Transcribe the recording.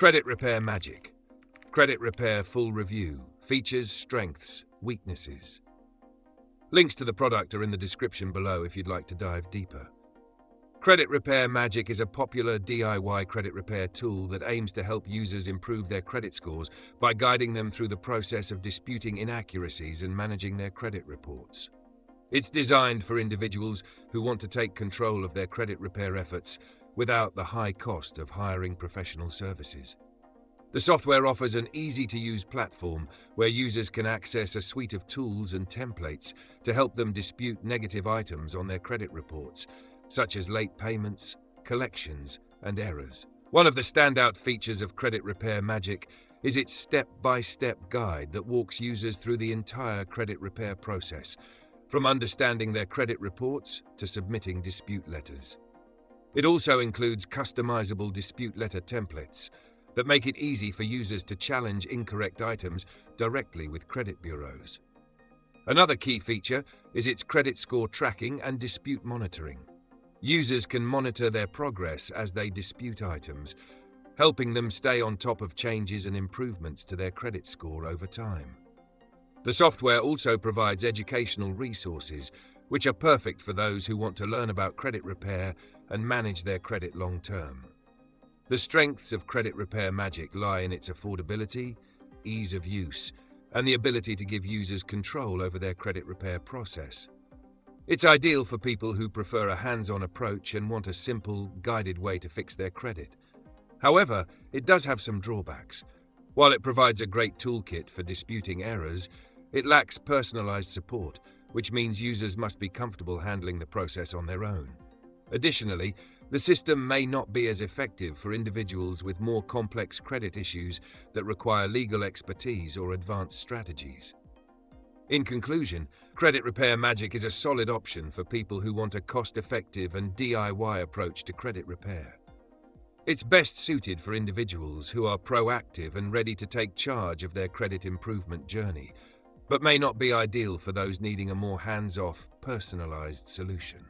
Credit Repair Magic. Credit Repair Full Review. Features, strengths, weaknesses. Links to the product are in the description below if you'd like to dive deeper. Credit Repair Magic is a popular DIY credit repair tool that aims to help users improve their credit scores by guiding them through the process of disputing inaccuracies and managing their credit reports. It's designed for individuals who want to take control of their credit repair efforts without the high cost of hiring professional services. The software offers an easy-to-use platform where users can access a suite of tools and templates to help them dispute negative items on their credit reports, such as late payments, collections, and errors. One of the standout features of Credit Repair Magic is its step-by-step guide that walks users through the entire credit repair process, from understanding their credit reports to submitting dispute letters. It also includes customizable dispute letter templates that make it easy for users to challenge incorrect items directly with credit bureaus. Another key feature is its credit score tracking and dispute monitoring. Users can monitor their progress as they dispute items, helping them stay on top of changes and improvements to their credit score over time. The software also provides educational resources, which are perfect for those who want to learn about credit repair and manage their credit long-term. The strengths of Credit Repair Magic lie in its affordability, ease of use, and the ability to give users control over their credit repair process. It's ideal for people who prefer a hands-on approach and want a simple, guided way to fix their credit. However, it does have some drawbacks. While it provides a great toolkit for disputing errors, it lacks personalized support, which means users must be comfortable handling the process on their own. Additionally, the system may not be as effective for individuals with more complex credit issues that require legal expertise or advanced strategies. In conclusion, Credit Repair Magic is a solid option for people who want a cost-effective and DIY approach to credit repair. It's best suited for individuals who are proactive and ready to take charge of their credit improvement journey, but may not be ideal for those needing a more hands-off, personalized solution.